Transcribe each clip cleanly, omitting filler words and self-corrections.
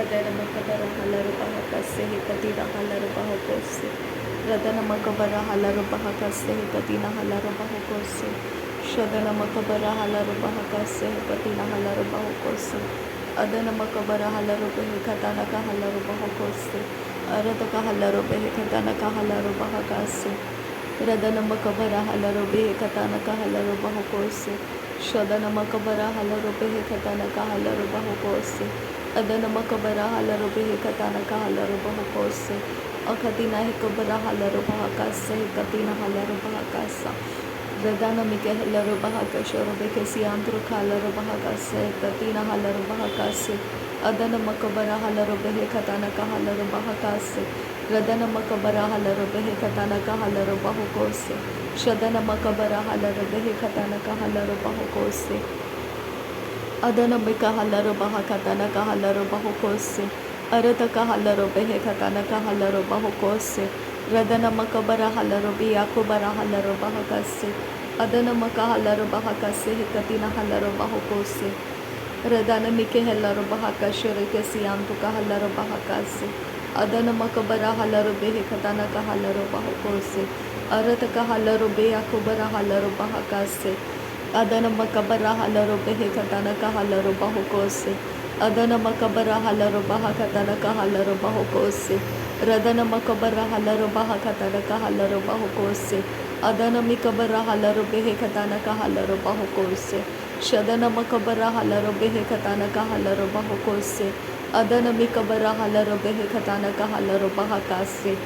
Radanamakabara Halarubahakase Katina Halarubahokose Radanamakabara Halarubahakase Katina Halarubahokose Shadanamakabara Halarubahakase Katina Halarubahokose Adanamakabara Halarubahe Katanaka Halarubahokose Arataka Halarubahe Katanaka Halarubahakase Radanamakabara Halarubahe Katanaka Halarubahokose Shadanamakabara Halarubahe Katanaka Halarubahokose Adanamakabara Halarubahe Katanaka Halarubahokose Akatina Hekabara Halarubahakase Katina Halarubahakasa Radanamike Halarubahakasha Robekesi Andru Halarubahakase Katina Halarubahakase Adanamakabara Halarubahe Katanaka Halarubahakase Radanamakabara Halarubahe Katanaka Halarubahokose Shadanamakabara Halarubahe Katanaka Halarubahokose Adanamika Halarubahakatanaka Halarubahokose Arataka Halarubahe Katanaka Halarubahokose Radanamakabara Halarubi Akubara Halarubahakase Adanamaka Halarubahakase Katina Halarubahokose Radanamike Halarubahakashurekesi Antuka Halarubahakase Adanamakabara Halarubahe Katanaka Halarubahokose Arataka Halarubi Akubara Halarubahakase Adanamakabara Halarubahe Katanaka Halarubahokose Adanamakabara Halarubahakatanaka Halarubahokose Radanamakabara Halarubahakatanaka Halarubahokose Adanamikabara Halarubahe Katanaka Halarubahokose Shadanamakabara Halarubahe Katanaka Halarubahokose Adanamikabara Halarubahe Katanaka Halarubahakase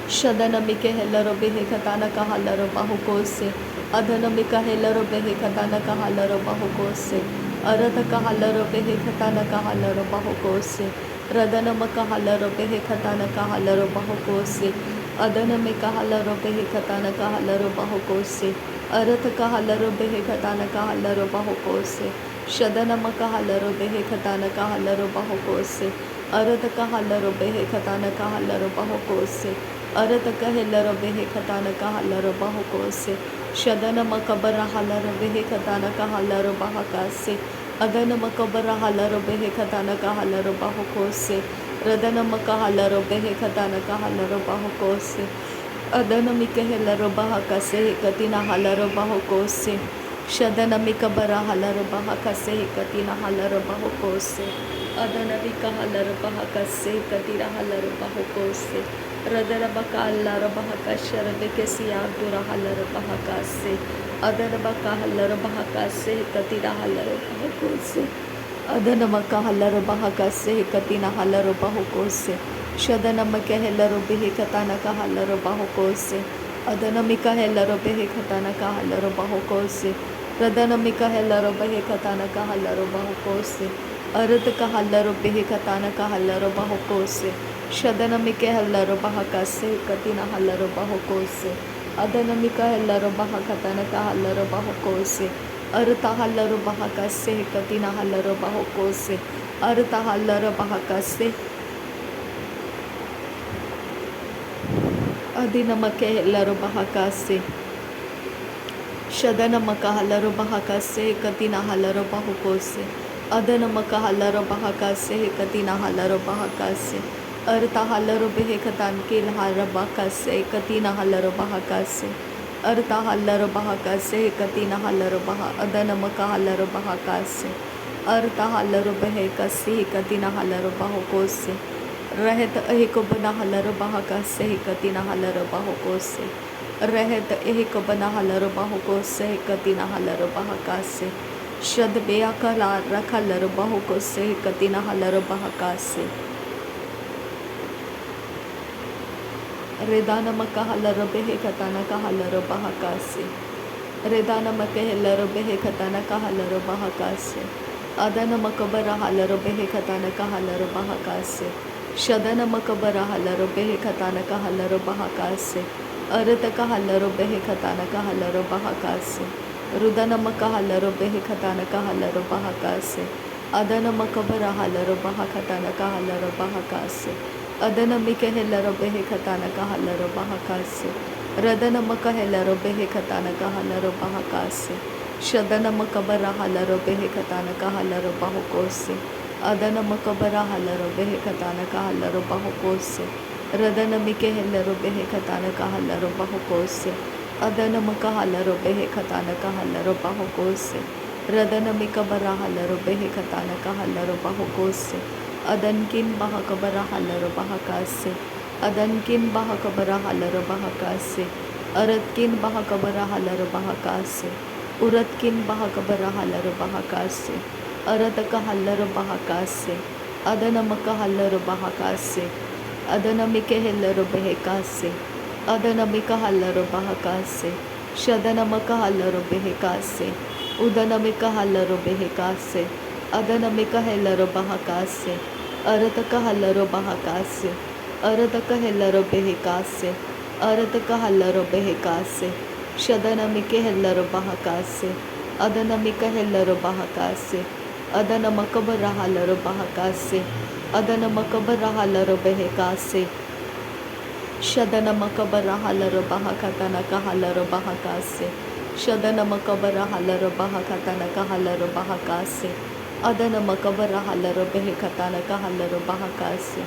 Shadanamike Helarubahe Katanaka Halarubahokose Adanamika Helarubahe Katanaka Halarubahokose Arataka Halarubahe Katanaka Halarubahokose Radanamaka Halarubahe Katanaka Halarubahokose Adanamika Halarubahe Katanaka Halarubahokose Arataka Halarubahe Katanaka Halarubahokose Shadanamaka Halarubahe Katanaka Halarubahokose Arataka Halarubahe Katanaka Halarubahokose Arataka Helarubahe Katanaka Halarubahokose Shadanamakabara Halarubahe Katanaka Halarubahakase Adanamakabara Halarubahe Katanaka Halarubahokose Radanamaka Halarubahe Katanaka Halarubahokose Adanamika Helarubahakase Katina Halarubahokose Shadanamikabara Halarubahakase Katina Halarubahokose Adanamika Halarubahakase Katina Halarubahokose Radarabaka Halarubahakasha Rebekesi Abdura Halarubahakase Adanabaka Halarubahakase Katina Halarubahokose Adanamaka Halarubahakase Katina Halarubahokose Shadanamaka Helarubahe Katanaka Halarubahokose Adanamika Helarubahe Katanaka Halarubahokose Radanamika Helarubahe Katanaka Halarubahokose Arataka Halarubahe Katanaka Halarubahokose Shadanamika Helarubahakase Katina Halarubahokose Adanamika Helarubahakatanaka Halarubahokose Arta Halarubahakase Katina Halarubahokose Arta Halarubahakase Adinamaka Helarubahakase Shadanamaka Halarubahakase Katina Halarubahokose Adanamaka Halarubahakase Katina Halarubahakase Arta Halarubahe Katankil Harabakase Katina Halarubahakase Arta Halarubahakase Katina Halarubaha Adanamaka Halarubahakase Arta Halarubahe Kasi Katina Halarubahokose Rahet Ehikobana Halarubahakase Katina Halarubahokose Rahet Ehikobana Halarubahokose Katina Halarubahakase Shadbeakala Rakhalarubahokose Katina Halarubahakase Redanamaka Halarubahe Katanaka Halarubahakase Redanamaka Helarubahe Katanaka Halarubahakase Adanamakabara Halarubahe Katanaka Halarubahakase Shadanamakabara Halarubahe Katanaka Halarubahakase Arataka Halarubahe Katanaka Halarubahakase Rudanamaka Halarubahe Katanaka Halarubahakase Adanamakabara Halarubahakatanaka Halarubahakase Adanamika Helarubahe Katanaka Halarubahakase Radanamaka Helarubahe Katanaka Halarubahakase Shadanamakabara Halarubahe Katanaka Halarubahokose Adana makabara halaro behe katana kahalaro bahokose. Radana mike helaro behe katana kahalaro bahokose. Adana makahalaro behe katana kahalaro bahokose. Radana mikabara halaro behe katana kahalaro bahokose. Adankin bahakabara halaro bahakase. Adankin bahakabara halaro bahakase. Aratkin bahakabara halaro bahakase. Uratkin bahakabara halaro bahakase. Arataka halaro bahakase. Adanamaka halaro bahakase. Adanamike helaro behekase. Adanamika halaro bahakase. Shadanamaka halaro behekase. Udanamika halaro behekase. Adanamika helaro bahakase. Arataka halaro bahakase. Arataka helaro behekase. Arataka halaro behekase. Shadanamike helaro bahakase. Adanamika helaro bahakase. Adana makabara halaro bahakase. Adana makabara halaro behekase. Shadana makabara halaro bahakatana kahalaro bahakase. Shadana makabara halaro bahakatana kahalaro bahakase. Adana makabara halaro behekatana kahalaro bahakase.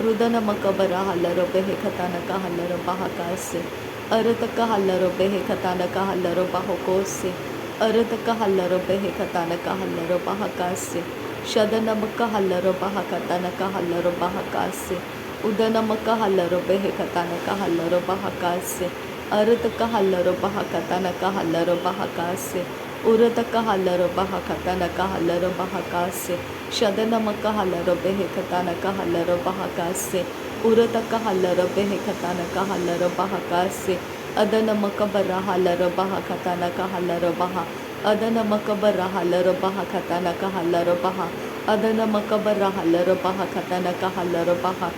Rudana makabara halaro behekatana kahalaro bahakase. Arataka halaro behekatana kahalaro bahokose. Arataka halaro behekatana kahalaro bahakase. Shadana makahalaro bahakatana kahalaro bahakase. Udana makahalaro behekatana kahalaro bahakase. Arataka halaro bahakatana kahalaro bahakase. Urataka halaro bahakatana kahalaro bahakase. Shadana makahalaro behekatana kahalaro bahakase. Urataka halaro behekatana kahalaro bahakase. Adana makabara halaro bahakatana kahalaro baha. Adana makabara halaro bahakatana kahalaro baha. Adana makabara halaro bahakatana kahalaro baha.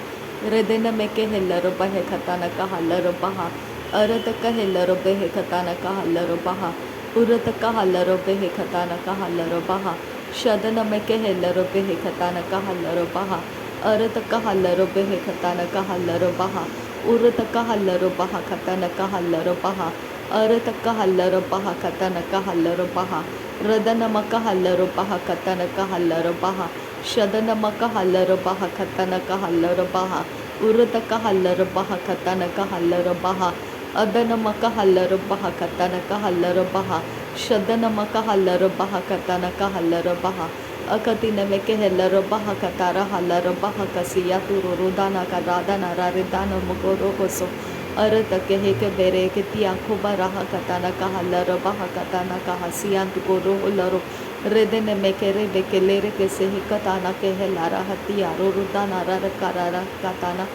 Redena meke helaro bahekatana kahalaro baha. Arataka helaro behekatana kahalaro baha. Urataka halaro behekatana kahalaro baha. Shadana meke helaro behekatana kahalaro baha. Arataka halaro behekatana kahalaro baha. Urataka halaro bahakatana kahalaro baha. Arataka halaro bahakatana kahalaro baha. Radana makahalaro bahakatana kahalaro baha. Shadana makahalaro bahakatana kahalaro baha. Urataka halaro bahakatana kahalaro baha. Adana makahalaro bahakatana kahalaro baha. Shadana makahalaro bahakatana kahalaro baha. Akatina meke helaro bahakatara halaro bahakasiya tururudana karadana raridana mugoro koso. Aratake heke bere ke tiako baraha katana kahalaro bahakatana kahasiyan tukoro hularo. Redene meke rebeke lere ke sehi katana ke helara hatiyaro rudana rarakarara katana.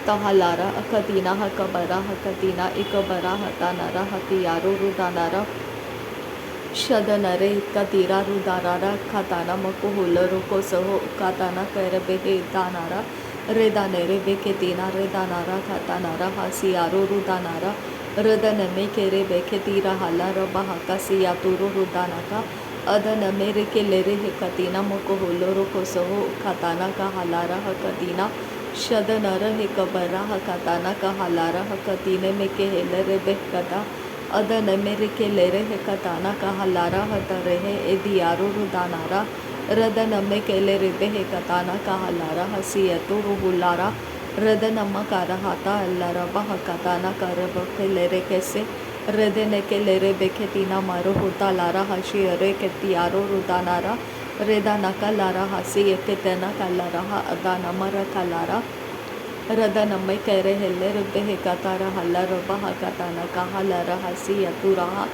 Tahalara akatina hakabara hakatina ikabara hatana hatiyaro rudanara. Shadanare katira rudarara katana makuhularo kosoho katana karabehe danara redanere beketina redanara katanara hasiaro rudanara redaname kere beketira halara bahaka siyaturu rudanaka adaname rekelere hekatina makuhularo kosoho katana ka halara hakatina shadanara hekabara hakatana ka halara hakatine meke helere bekata Adana merike lere hekatana kahalara hatarehe ediaro rudanara radana mekelere behekatana kahalara hasiyatu ruhulara radana makara hata allara bahakatana karabakelere kese radene kelere beketina maru hutalara hashiyare ketiaro rudanara redana kalara hasiyeketena kalara adana mara kalara Radhanamai kere heller behekatara hallara bahakatana kahalara hasiyaturaha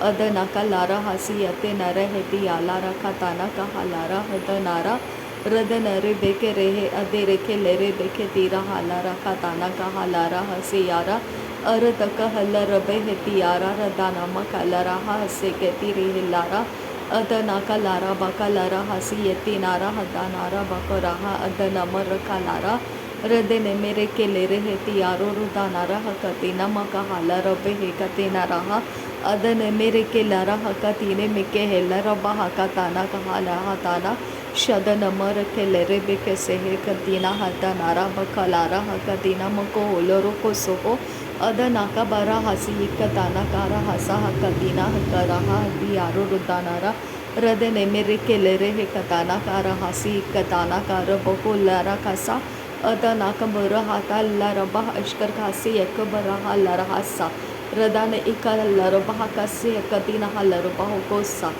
adanaka lara hasiyate nara heti alara katana kahalara hadanara Radhanare bekerehe adereke lere beketira halara katana kahalara hasiyara arataka hallara behetiara radhanama kalara haseketiri hillara adanaka lara bakalara hasiyati nara hadanara bakaraha adanamar kalara Radene mere kelere heti yaro rudanara hakatina makahala rabe hekatina raha adane mere kelara hakatine meke helara bahakatana kahala hatana shadana mar kelere beke sehe katina hatanara bakalara hakatina mako holoro kosoho adanaka bara hasi katana kara hasa hakatina hakaraha di yaro rudanara रदने मेरे केले रे हे कताना car हासी कताना car बको Lara कसा अदना cover हाता लरबा अश्कर खासी एक बरहा लरहासा रदाने इका लरबा कसी कतीना लरबा कोसा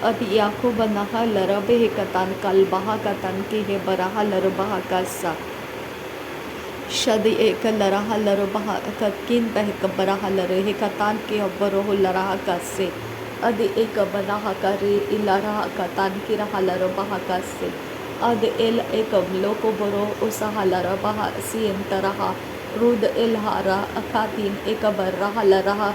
अति याको बनहा लरबे हे कतान कलबहा कतन की हे बरहा लरबा कसा शद एक लरहा लरबहा कतकिन बह बरहा लर हे कतान के अबरो लरहा कसे अद एक बना करे इलरहा कतान की रहा लरबहा कसे अद एल एक लोको बरो उसहा लरबहा सीन तरहा रुद एलहारा अकातीन एक बरहा लरहा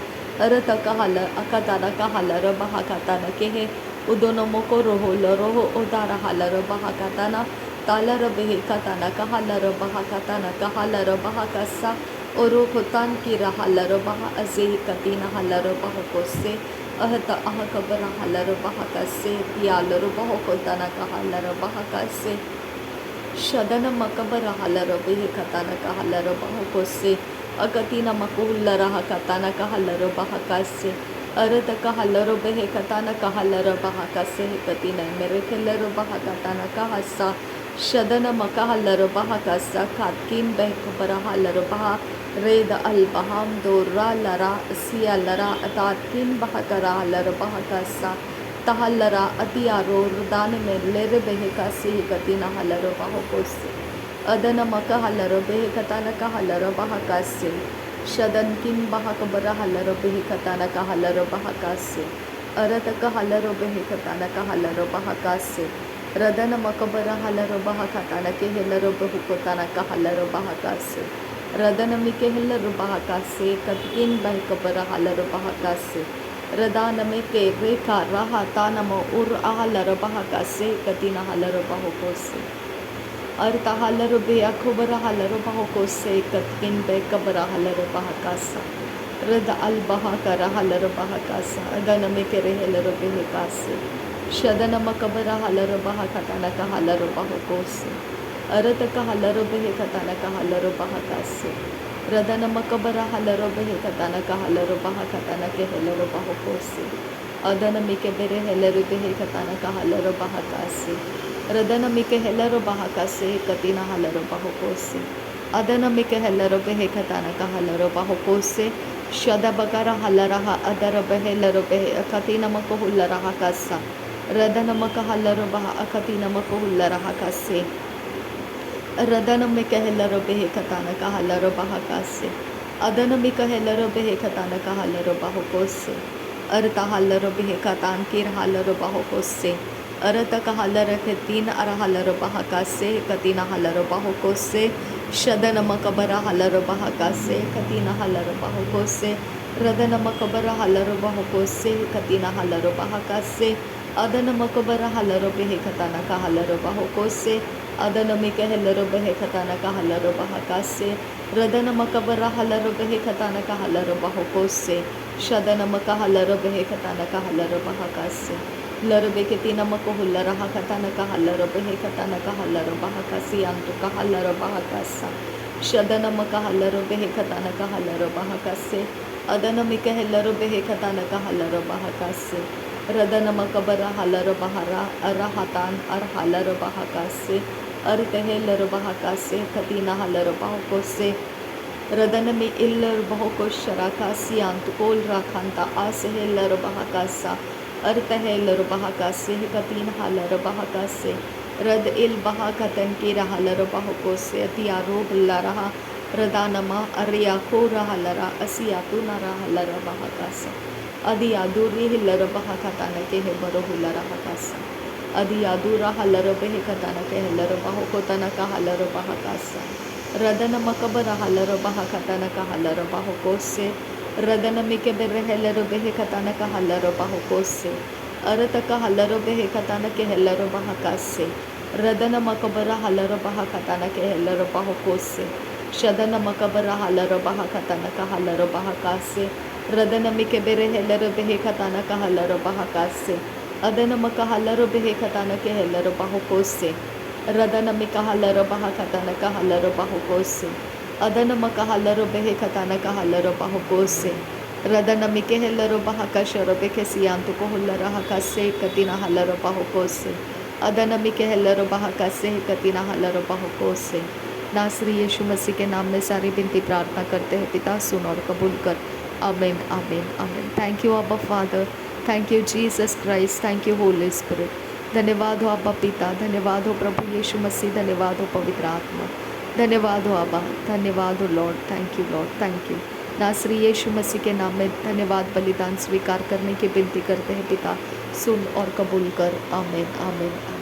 अरत कहल अकताना कहल रबहा कताना के हे उदोनो मोको रोहो लरोहो उदारहा लरबहा कताना ताला रबे कताना कहल रबहा कताना कहल रबहा कसा ओरो खुतान की रहा लरबहा अजे कतीना हलरबहा कोसे अहत अह कबर हलरबहा कसे या लरबहा खुताना कहल रबहा कसे शदन मकबर हलरबे कताना कहल रबहा कोसे अकतीना मकुल रहा कताना कहल रबहा कसे अरत कहल रबे कताना कहल रबहा कसे कतीना मेरे खेल रबहा कताना कहसा शदन मकहल रबहा कसा खातकिन बहकबर हलरबहा रेद अलबहाम दोर्रा लरा सिया लरा अतातकिन बहकरा लरबहा कसा तहलरा अतियारो रुदान में लेर बेह कसी कतीना हलरबहा कोसे अदन मकहल रबे कताना कहल रबहा कसे शदन किन बहकबर हलरबे कताना कहल रबहा कसे अरत कहल रबे कताना कहल रबहा कसे रदन मकबर हलरबहा कताना के हेलरबहु कोताना कहल रबहा कसे रदन मिके हेलरबहा कसे कतकिन बहकबर हलरबहा कसे रदान में के रे का रहा तानम उर आहलरबहा कसे कतीना हलरबहु कोसे अर्ता हलरबे अखबर हलरबहु कोसे कतकिन बहकबर हलरबहा कसा रद अलबहा कर हलरबहा कसा अदन में के रे हेलरबे कसे शदन मकबर हलरबहा कताना का हलरबहु कोसे अरत का हलरबे कताना का हलरबहा कसे रदन मकबर हलरबे कताना का हलरबहा कताना के हेलरबहु कोसे अदन मिके बेरे हेलरबे कताना का हलरबहा कसे रदन मिके हेलरबहा कसे कतीना हलरबहु कोसे अदन मिके हेलरबे कताना का हलरबहु कोसे शद बकर हलरहा अदरबे हेलरबे कतीना मकोहुलरहा कसा रदन मकहलरबहा अकतीना मकोहुलरहा कसे रदन में कहलरबे कताना कहलरबहा कसे अदन में कहलरबे कताना कहलरबहु कोसे अरता हलरबे कतान की हलरबहु कोसे अरत कहलर के तीन अरहलरबहा कसे कतीना हलरबहु कोसे शदन मकबर हलरबहा कसे कतीना हलरबहु कोसे रदन मकबर हलरबहु कोसे कतीना हलरबहा कसे अदन मकबर हलरबे कताना कहलरबहु कोसे अदन में कहलरबे कताना कहलरबहा कसे रदन मकबर हलरबे कताना कहलरबहु कोसे शदन मकहलरबे कताना कहलरबहा कसे लरबे के तीन मकोहुलरहा कताना कहलरबे कताना कहलरबहा कसी अंतु कहलरबहा कसा शदन मकहलरबे कताना कहलरबहा कसे अदन में कहलरबे कताना कहलरबहा कसे रदन मकबर हलरबहरा अरहतान अरहलरबहा कसे अरतहे लरबहा कसे कतीना हलरबहु कोसे रदन में इल्लरबहु को शराका सियांत कोल राखंता आसे लरबहा कसा अरतहे लरबहा कसे कतीन हलरबहा कसे रद इल बहा कतन की रहलरबहु कोसे अतियारोब लरहा रदानमा अरिया को रहलरा असियातु न रहलरबहा कसा अदियादुरी हिलरबहा कताना के हे बरोहुलरहा कसा अदियादुरा हलरबे कताना के हलरबहु कोताना का हलरबहा कसा रदन मकबर हलरबहा कताना का हलरबहु कोसे रदन मिके बेरे हलरबे कताना का हलरबहु कोसे अरत का हलरबे कताना के हलरबहा कसे रदन मकबर हलरबहा कताना के हलरबहु कोसे शदन मकबर हलरबहा कताना का हलरबहा कसे रदन मिके बेरे हलरबे कताना का हलरबहा कसे अदन मकहलरबे कताना के हलरबहु कोसे रदन मिकहलरबहा कताना का हलरबहु कोसे अदन मकहलरबे कताना का हलरबहु कोसे रदनमी के हेलरो बहाका शरबे के सियांतु को हुल्लरा हका से कतिना हलरो बाहुको से अदनमी के हेलरो बहाका से कतिना हलरो बाहुको से। नासरी यीशु मसीह के नाम में सारी विनती प्रार्थना करते हैं पिता, सुन और कबूल कर। आमीन आमीन आमीन। थैंक यू अब्बा father, thank you Jesus Christ, thank you Holi spirit. धन्यवाद हो अब्बा पिता, धन्यवाद हो प्रभु यीशु मसीह, धन्यवाद हो पवित्र आत्मा, धन्यवाद हो अब्बा, धन्यवाद हो Lord, thank you Lord, thank you. नासरी यीशु मसीह के नाम में धन्यवाद बलिदान स्वीकार करने की विनती करते हैं पिता, सुन और कबूल कर। आमीन आमीन।